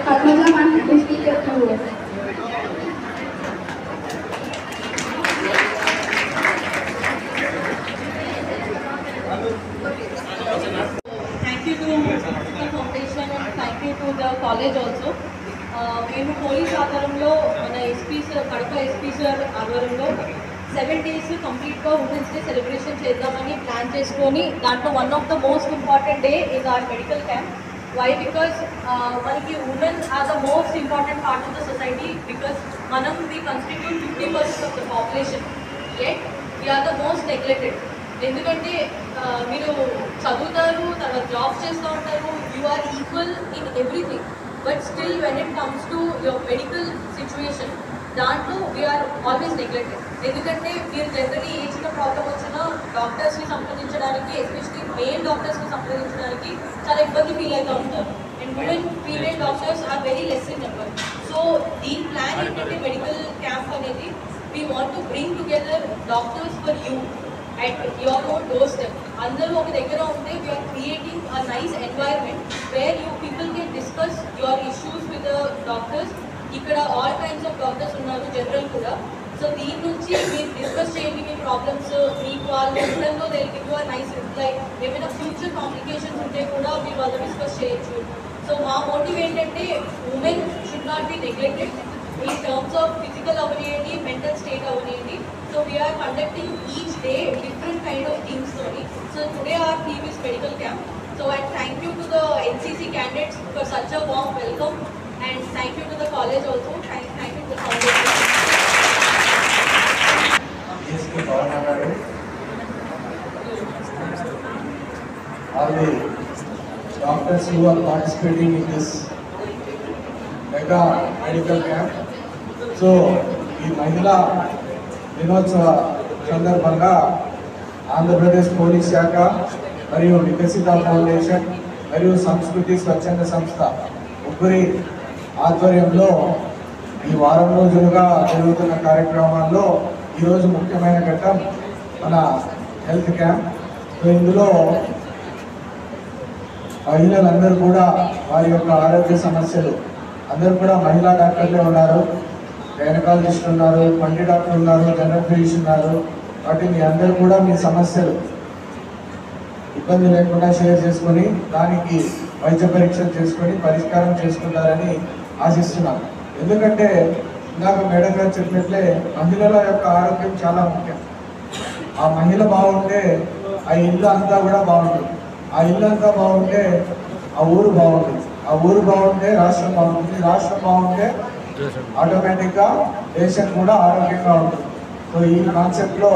Padmaja ma'am, please speak a few words. Thank you to the foundation and thank you to the college also. మేము police ఆధారంలో మన SP sir Kadapa SP sir ఆధ్వర్యంలో 7 days కంప్లీట్గా women's day celebration చేద్దామని plan చేసుకొని దాంట్లో one of the most important day is our medical camp. Why because మనకి women are the most important part of the society because మనం we constitute 50% of the population at we are the most neglected. ఎందుకంటే మీరు చదువుతారు, తర్వాత jobs చేస్తూ ఉంటారు, you are equal in everything. But still when it comes to your medical situation దాంట్లో we are always neglected. ఎందుకంటే మీరు జనరలీ ఏ చిన్న ప్రాబ్లం వచ్చినా డాక్టర్స్ని సంప్రదించడానికి, ఎస్పెషలీ మేల్ డాక్టర్స్ని సంప్రదించడానికి చాలా ఇబ్బంది ఫీల్ అవుతూ ఉంటారు. And women female doctors are very less in number. So దీని ప్లాన్ ఏంటంటే మెడికల్ క్యాంప్ అనేది we want to bring together doctors for you at your own doorstep. Andaru oka daggara unte we are creating a nice environment where you people can discuss your issues with the doctors. Ikkada all kinds of doctors unnaru, general kuda. So deen nunchi meer discuss cheyandi mee problems, mee vallu undanlo they will give you a nice reply. Emana future complications unte kuda meer vallu discuss cheyochu. So ma motive entante women should not be neglected in terms of physical avaniyandi, mental state avaniyandi. So we are conducting each day different kind of themes only. So today our theme is medical camp. So I thank you to the NCC candidates for such a warm welcome, and thank you to the college also. Thank you to the foundation. All the doctors who are participating in this mega medical camp. So ఈ మహిళా దినోత్సవ సందర్భంగా Andhra Pradesh police శాఖ మరియు వికసిత foundation మరియు సంస్కృతి స్వచ్ఛంద సంస్థ ముగ్గురి ఆధ్వర్యంలో ఈ వారం రోజులుగా జరుగుతున్న కార్యక్రమాల్లో ఈరోజు ముఖ్యమైన ఘట్టం మన హెల్త్ క్యాంప్. సో ఇందులో మహిళలందరూ కూడా వారి యొక్క ఆరోగ్య సమస్యలు, అందరూ కూడా మహిళా డాక్టర్లే ఉన్నారు, గైనకాలజిస్ట్ ఉన్నారు, పంటి డాక్టర్ ఉన్నారు, జనరల్ ఫిజిషియన్ ఉన్నారు. కాబట్టి మీ అందరూ కూడా మీ సమస్యలు ఇబ్బంది లేకుండా షేర్ చేసుకొని దానికి వైద్య పరీక్షలు చేసుకొని పరిష్కారం చేసుకుంటారని ఆశిస్తున్నాను. ఎందుకంటే ఇందాక మేడం గారు చెప్పినట్లే మహిళల యొక్క ఆరోగ్యం చాలా ముఖ్యం. ఆ మహిళ బాగుంటే ఆ ఇల్లు అంతా కూడా బాగుంటుంది, ఆ ఇల్లు అంతా బాగుంటే ఆ ఊరు బాగుంటుంది, ఆ ఊరు బాగుంటే రాష్ట్రం బాగుంటుంది, రాష్ట్రం బాగుంటే ఆటోమేటిక్గా దేశం కూడా ఆరోగ్యంగా ఉంటుంది. సో ఈ కాన్సెప్ట్లో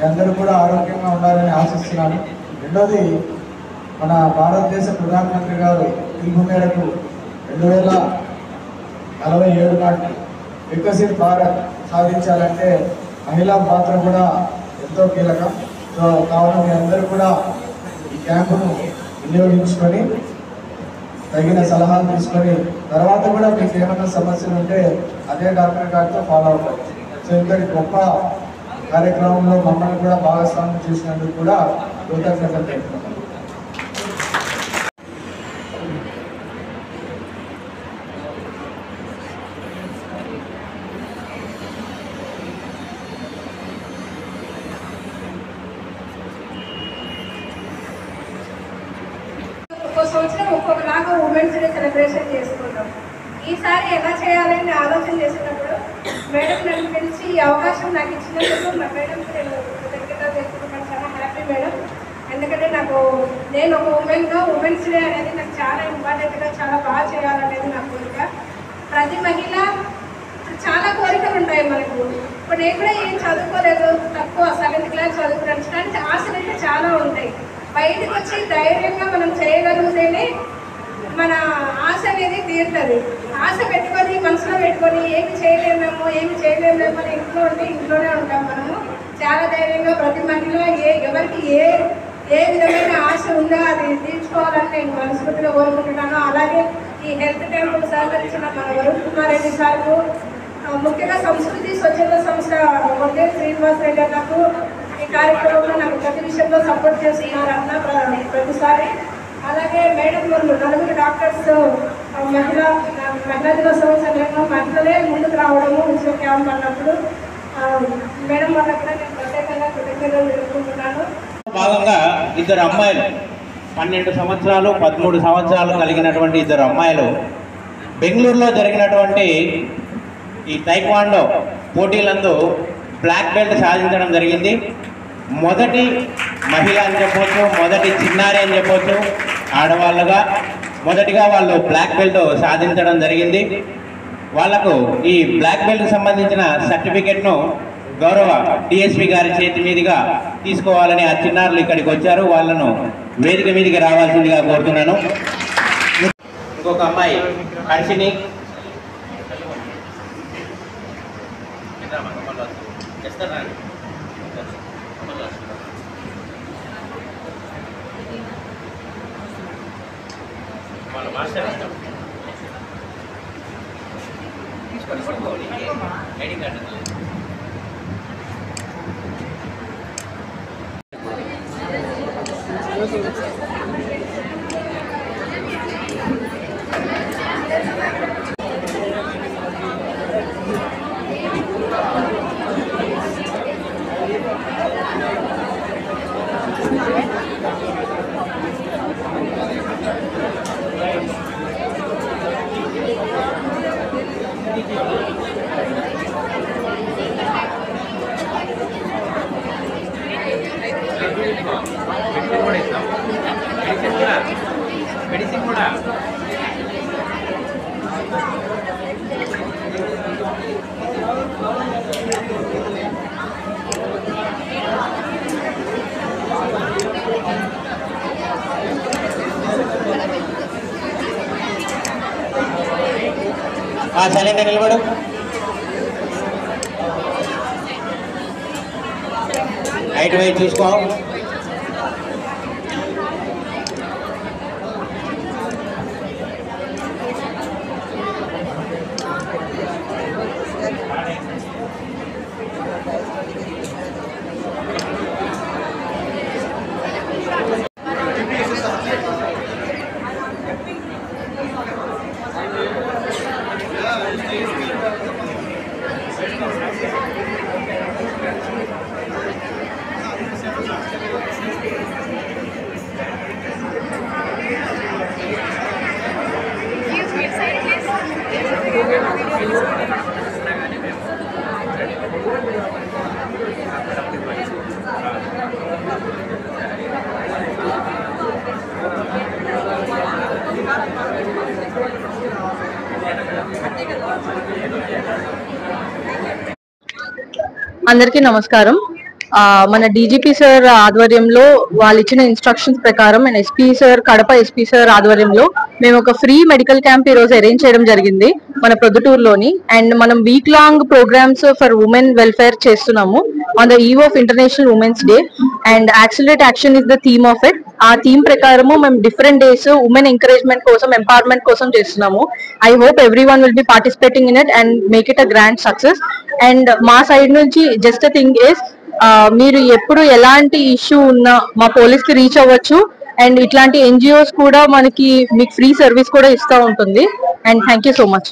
అందరూ కూడా ఆరోగ్యంగా ఉండాలని ఆశిస్తున్నాను. రెండోది, మన భారతదేశ ప్రధానమంత్రి గారు పిలుపు మేరకు 2047 నాటికి వికసిత్ భారత్ సాధించాలంటే మహిళా పాత్ర కూడా ఎంతో కీలకం. సో కావున మీ అందరూ కూడా ఈ క్యాంపును వినియోగించుకొని తగిన సలహాలు తీసుకొని తర్వాత కూడా మీకు ఏమైనా సమస్యలు ఉంటే అదే డాక్టర్ గారితో ఫాలో అవుతారు. సో ఇంతటి గొప్ప కార్యక్రమంలో మమ్మల్ని కూడా భాగస్వామ్యం చేసినందుకు కూడా కృతజ్ఞతలు తెలుపుతున్నాను. ఒక్కో సంవత్సరం ఒక్కొక్కలాగా ఉమెన్స్ డే సెలబ్రేషన్ చేసుకుంటాం. ఈసారి ఎలా చేయాలని ఆలోచన చేసినప్పుడు మేడం నన్ను పిలిచి ఈ అవకాశం నాకు ఇచ్చినందుకు మా మేడంకి నేను కృతజ్ఞతలు తెలుపుకుంటాను. చాలా హ్యాపీ మేడం. ఎందుకంటే నేను ఒక ఉమెన్గా ఉమెన్స్ డే అనేది నాకు చాలా ఇంపార్టెంట్గా చాలా బాగా చేయాలనేది నా కోరిక. ప్రతి మహిళ చాలా కోరికలు ఉంటాయి మనకు. ఇప్పుడు నేను కూడా ఏం చదువుకోలేదు, తక్కువ 7th క్లాస్ చదువుకున్నాను. కానీ ఆశలు అయితే చాలా ఉంటాయి. బయటకు వచ్చి ధైర్యంగా మనం చేయగలిగితేనే మన ఆశ అనేది తీరుతుంది. ఆశ పెట్టుకొని మనసులో పెట్టుకొని ఏమి చేయలేమేమో అని ఇంట్లో ఉంటే ఇంట్లోనే ఉంటాం. మనము చాలా ధైర్యంగా ప్రతి మహిళ ఎవరికి ఏ విధమైన ఆశ ఉందో అది తీర్చుకోవాలని నేను మనస్ఫూర్తిగా కోరుకుంటున్నాను. అలాగే ఈ హెల్త్ క్యాంపుకు సహకరించిన మన వరుణ్ కుమార్ రెడ్డి సార్కు, ముఖ్యంగా సంస్కృతి స్వచ్ఛంద సంస్థ కొట్టేరు శ్రీనివాస్ రెడ్డి నాకు ఈ కార్యక్రమంలో నాకు ప్రతి విషయంలో సపోర్ట్ చేస్తున్నారు అన్న ప్రతిసారి. అలాగే మేడం వాళ్ళు 4 డాక్టర్స్ మహిళా మహిళా దినోత్సవం సందర్భంగా మహిళలే ముందుకు రావడము ఉద్యోగ క్యాంప్ అన్నప్పుడు మేడం వల్ల కూడా నేను ప్రత్యేకంగా కృతజ్ఞతలు తెలుపుకుంటున్నాను. భాగంగా ఇద్దరు అమ్మాయిలు 12 సంవత్సరాలు 13 సంవత్సరాలు కలిగినటువంటి ఇద్దరు అమ్మాయిలు బెంగళూరులో జరిగినటువంటి ఈ టైక్వాండో పోటీలందు బ్లాక్ బెల్ట్ సాధించడం జరిగింది. మొదటి మహిళ అని చెప్పవచ్చు, మొదటి చిన్నారి అని చెప్పవచ్చు. ఆడవాళ్ళుగా మొదటిగా వాళ్ళు బ్లాక్ బెల్ట్ సాధించడం జరిగింది. వాళ్లకు ఈ బ్లాక్ బెల్ట్ సంబంధించిన సర్టిఫికెట్ను గౌరవ డిఎస్పి గారి చేతి మీదుగా తీసుకోవాలని ఆ చిన్నారులు ఇక్కడికి వచ్చారు. వాళ్ళను వేదిక మీదకి రావాల్సిందిగా కోరుతున్నాను. ఇంకొక అమ్మాయి హర్షిని మెడిసిన్ కూడా సైలెంట్ నిలబడు. హైట్ వైట్ చూసుకో. అందరికీ నమస్కారం. మన డీజీపీ సార్ ఆధ్వర్యంలో వాళ్ళు ఇచ్చిన ఇన్స్ట్రక్షన్స్ ప్రకారం and SP sir Kadapa SP sir ఆధ్వర్యంలో మేము ఒక ఫ్రీ మెడికల్ క్యాంప్ ఈ రోజు అరేంజ్ చేయడం జరిగింది మన ప్రొద్దుటూరులోని. అండ్ మనం week long programs for women welfare చేస్తున్నాము on the eve of international women's day. And accelerate action is the theme of it. ఆ థీమ్ ప్రకారము మేము డిఫరెంట్ డేస్ ఉమెన్ ఎంకరేజ్మెంట్ కోసం, ఎంపవర్మెంట్ కోసం చేస్తున్నాము. I hope every one will be participating in it and make it a grand success. And మా side నుంచి just a thing is, మీరు ఎప్పుడు ఎలాంటి ఇష్యూ ఉన్నా మా పోలీస్ కి రీచ్ అవ్వచ్చు. అండ్ ఇట్లాంటి ఎన్జిఓస్ కూడా మనకి మీకు ఫ్రీ సర్వీస్ కూడా ఇస్తూ ఉంటుంది. And thank you so much.